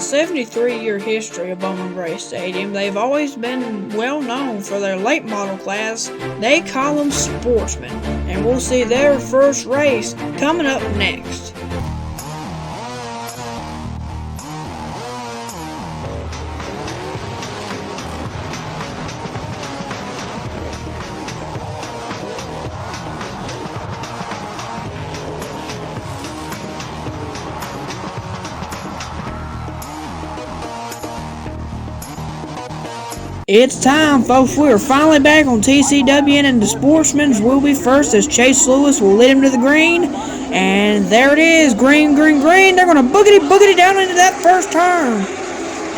73-year history of Bowman Race Stadium, they've always been well known for their late model class. They call them Sportsman, and we'll see their first race coming up next. It's time, folks. We are finally back on TCWN, and the Sportsmen will be first as Chase Lewis will lead him to the green. And there it is, green, green, green. They're going to boogity down into that first turn.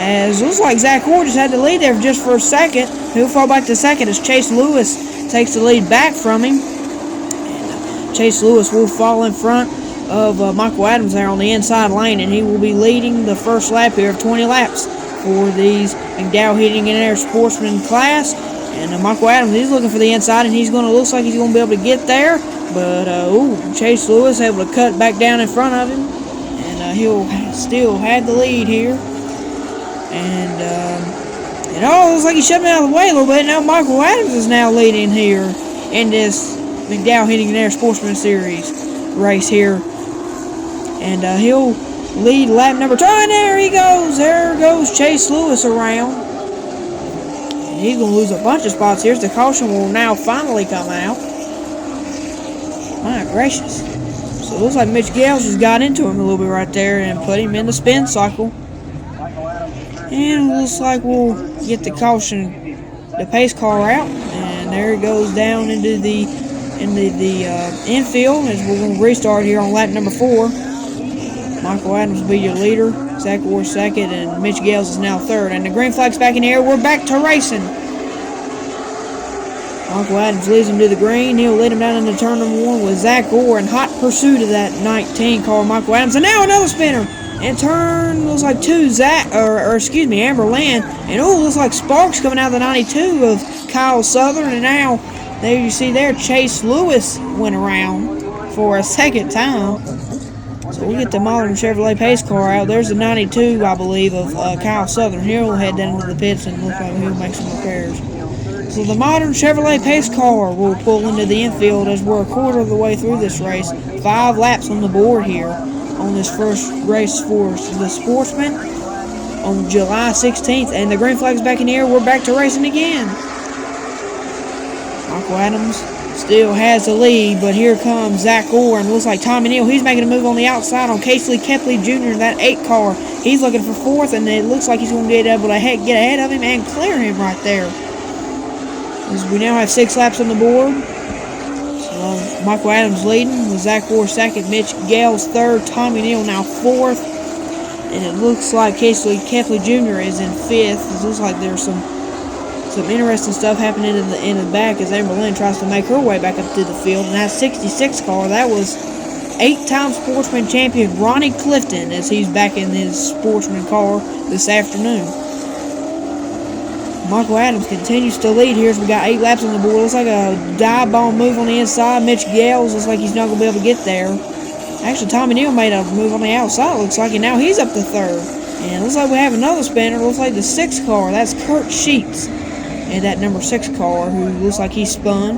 As it looks like Zach Orr just had the lead there just for a second. He'll fall back to second as Chase Lewis takes the lead back from him. And Chase Lewis will fall in front of Michael Adams there on the inside lane, and he will be leading the first lap here of 20 laps for these McDowell Heating and Air Sportsman class. And Michael Adams, he's looking for the inside, and looks like he's going to be able to get there. But Chase Lewis able to cut back down in front of him, and he'll still have the lead here. And it all looks like he shoved him out of the way a little bit. Now Michael Adams is now leading here in this McDowell Heating and Air Sportsman Series race here, and he'll lead lap number 2, and there he goes. There goes Chase Lewis around. And he's going to lose a bunch of spots here. The caution will now finally come out. My gracious. So it looks like Mitch Gales just got into him a little bit right there and put him in the spin cycle. And it looks like we'll get the caution, the pace car out. And there it goes down into the infield as we're going to restart here on lap number 4. Michael Adams will be your leader, Zach Orr second, and Mitch Gales is now third. And the green flag's back in the air. We're back to racing. Michael Adams leads him to the green. He'll lead him down into turn number 1 with Zach Orr in hot pursuit of that 19 car, Michael Adams. And now another spinner. And turn looks like 2, Amber Land. And looks like sparks coming out of the 92 of Kyle Southern. And now there you see there, Chase Lewis went around for a second time. So we'll get the modern Chevrolet pace car out. There's the 92, I believe, of Kyle Southern. Here we'll head down into the pits and look like he'll make some repairs. So the modern Chevrolet pace car will pull into the infield as we're a quarter of the way through this race. 5 laps on the board here on this first race for the Sportsman on July 16th. And the green flag's back in the air. We're back to racing again. Michael Adams still has the lead, but here comes Zach Orr, and looks like Tommy Neal. He's making a move on the outside on Casey Kepley Jr., that 8 car. He's looking for 4th, and it looks like he's going to get able to get ahead of him and clear him right there. As we now have 6 laps on the board. So Michael Adams leading with Zach Orr second, Mitch Gales third, Tommy Neal now 4th, and it looks like Casey Kepley Jr. is in 5th. It looks like there's some interesting stuff happening in the back as Amber Lynn tries to make her way back up to the field. And that 66 car, that was 8-time Sportsman champion Ronnie Clifton as he's back in his Sportsman car this afternoon. Michael Adams continues to lead here as we got 8 laps on the board. Looks like a dive bomb move on the inside. Mitch Gales looks like he's not going to be able to get there. Actually, Tommy Neal made a move on the outside, looks like, and now he's up to 3rd. And it looks like we have another spinner. Looks like the 6 car. That's Kurt Sheets. And that number 6 car, who looks like he spun.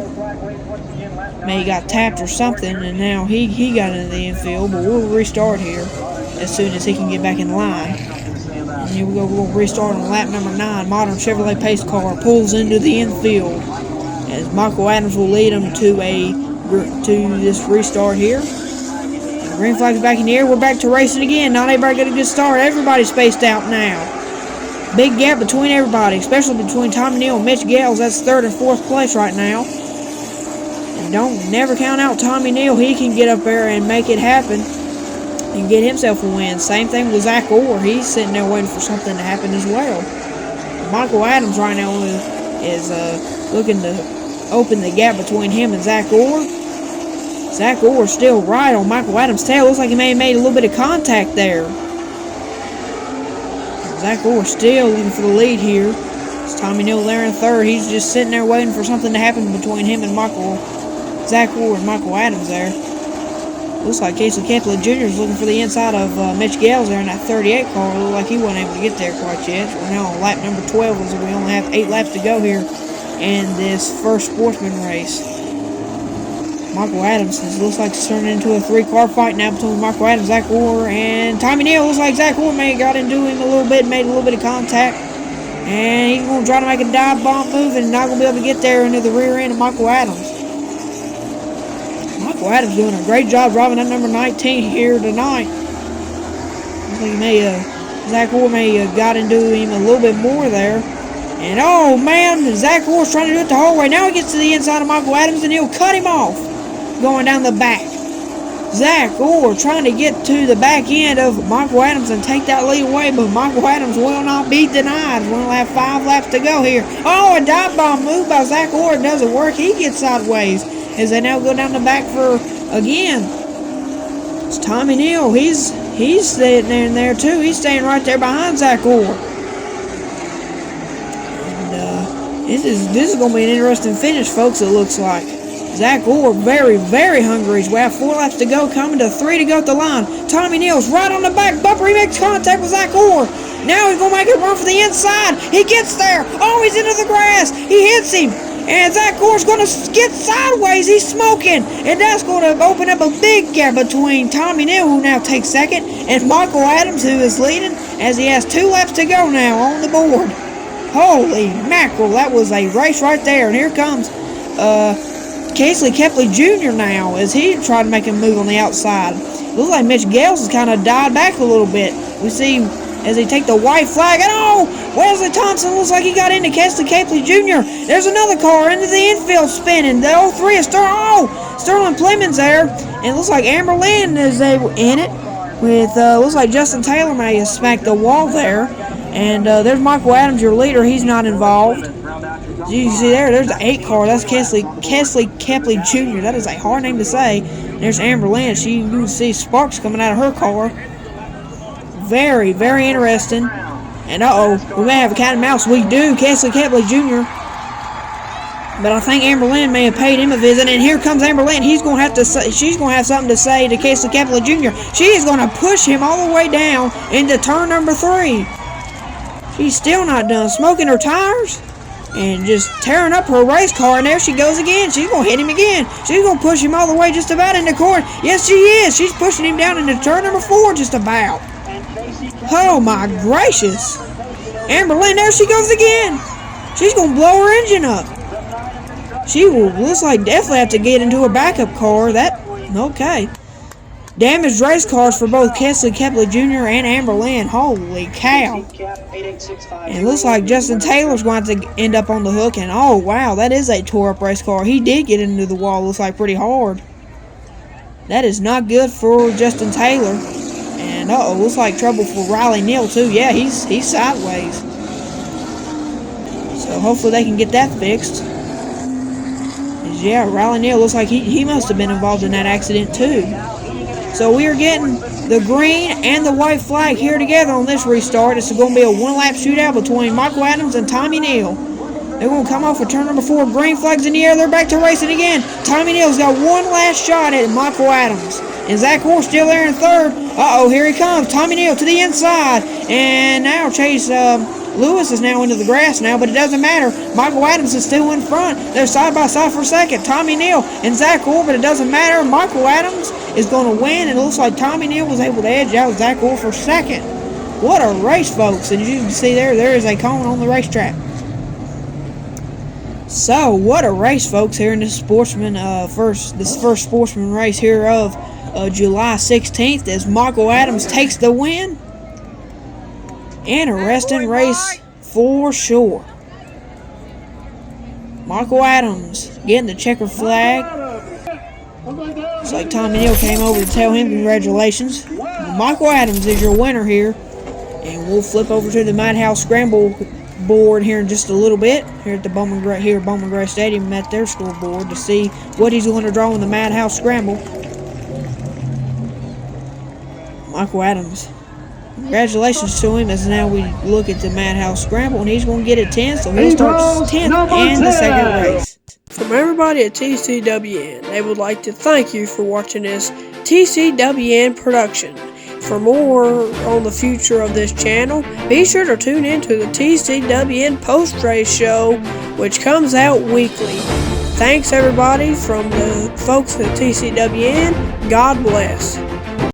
Maybe he got tapped or something, and now he got into the infield. But we'll restart here as soon as he can get back in line. And here we go. We'll restart on lap number 9. Modern Chevrolet pace car pulls into the infield as Michael Adams will lead him to this restart here. And the green flag's back in the air. We're back to racing again. Not everybody got a good start. Everybody's spaced out now. Big gap between everybody, especially between Tommy Neal and Mitch Gales. That's 3rd and 4th place right now. And never count out Tommy Neal. He can get up there and make it happen and get himself a win. Same thing with Zach Orr. He's sitting there waiting for something to happen as well. Michael Adams right now is looking to open the gap between him and Zach Orr. Zach Orr still right on Michael Adams' tail. Looks like he may have made a little bit of contact there. Zach Orr still looking for the lead here. It's Tommy Neal there in 3rd. He's just sitting there waiting for something to happen between him and Zach Orr and Michael Adams there. Looks like Casey Kepler Jr. is looking for the inside of Mitch Gales there in that 38 car. It looked like he wasn't able to get there quite yet. We're now on lap number 12, as we only have 8 laps to go here in this first Sportsman race. Michael Adams looks like it's turning into a 3-car fight now between Michael Adams, Zach Orr, and Tommy Neal. Looks like Zach Orr may have got into him a little bit, made a little bit of contact. And he's going to try to make a dive bomb move and not going to be able to get there into the rear end of Michael Adams. Michael Adams doing a great job driving that number 19 here tonight. I think Zach Orr may have got into him a little bit more there. And oh man, Zach Orr's trying to do it the whole way. Now he gets to the inside of Michael Adams and he'll cut him off going down the back. Zach Orr trying to get to the back end of Michael Adams and take that lead away, but Michael Adams will not be denied. We only have 5 laps to go here. Oh, a dive bomb move by Zach Orr. It doesn't work. He gets sideways as they now go down the back for, again, it's Tommy Neal. He's sitting in there too. He's staying right there behind Zach Orr. And this is going to be an interesting finish, folks, it looks like. Zach Orr very, very hungry. We have 4 laps to go, coming to 3 to go at the line. Tommy Neal's right on the back bumper. He makes contact with Zach Orr. Now he's going to make a run for the inside. He gets there. Oh, he's into the grass. He hits him. And Zach Orr's going to get sideways. He's smoking. And that's going to open up a big gap between Tommy Neal, who now takes second, and Michael Adams, who is leading, as he has 2 laps to go now on the board. Holy mackerel. That was a race right there. And here comes Casey Kepler Jr. now, as he tried to make a move on the outside. Looks like Mitch Gales has kind of died back a little bit. We see as they take the white flag, and oh, Wesley Thompson looks like he got into Casey Kepler Jr. There's another car into the infield spinning. The 03 is Sterling Plemons there, and it looks like Amber Lynn is in it. With looks like Justin Taylor may have smacked the wall there, and there's Michael Adams, your leader. He's not involved. As you can see there's the 8 car. That's Casey Kepler Jr. That is a hard name to say. There's Amber Lynn. You can see sparks coming out of her car. Very, very interesting. And we may have a cat and mouse. We do. Casey Kepler Jr. But I think Amber Lynn may have paid him a visit. And here comes Amber Lynn. She's going to have something to say to Casey Kepler Jr. She is going to push him all the way down into turn number 3. She's still not done smoking her tires and just tearing up her race car, and there she goes again. She's going to hit him again. She's going to push him all the way just about into court. Yes, she is. She's pushing him down into turn number 4 just about. Oh, my gracious. Amber Lynn, there she goes again. She's going to blow her engine up. She will, looks like, definitely have to get into her backup car. Okay. Damaged race cars for both Casey Kepler Jr. and Amber Lynn. Holy cow. And it looks like Justin Taylor's going to end up on the hook. And oh, wow, that is a tore-up race car. He did get into the wall, looks like, pretty hard. That is not good for Justin Taylor. And looks like trouble for Riley Neal, too. Yeah, he's sideways. So hopefully they can get that fixed. Yeah, Riley Neal looks like he must have been involved in that accident, too. So we are getting the green and the white flag here together on this restart. It's going to be a 1-lap shootout between Michael Adams and Tommy Neal. They're going to come off for turn number 4. Green flag's in the air. They're back to racing again. Tommy Neal's got one last shot at Michael Adams. And Zach Orr still there in third. Here he comes. Tommy Neal to the inside. And now Chase Lewis is now into the grass now, but it doesn't matter. Michael Adams is still in front. They're side by side for second. Tommy Neal and Zach Orr, but it doesn't matter. Michael Adams is going to win, and it looks like Tommy Neal was able to edge out Zach Orr for second. What a race, folks. And as you can see there is a cone on the racetrack. So, what a race, folks, here in this first Sportsman race here of July 16th, as Michael Adams takes the win. Interesting race for sure. Michael Adams getting the checker flag. Looks like Tommy Neal came over to tell him congratulations. Michael Adams is your winner here. And we'll flip over to the Madhouse Scramble board here in just a little bit. Here at the Bowman Gray Stadium at their scoreboard to see what he's going to draw in the Madhouse Scramble. Michael Adams. Congratulations to him, as now we look at the Madhouse Scramble, and he's going to get it 10, so he'll start 10th in the second race. From everybody at TCWN, they would like to thank you for watching this TCWN production. For more on the future of this channel, be sure to tune in to the TCWN post-race show, which comes out weekly. Thanks everybody from the folks at TCWN. God bless.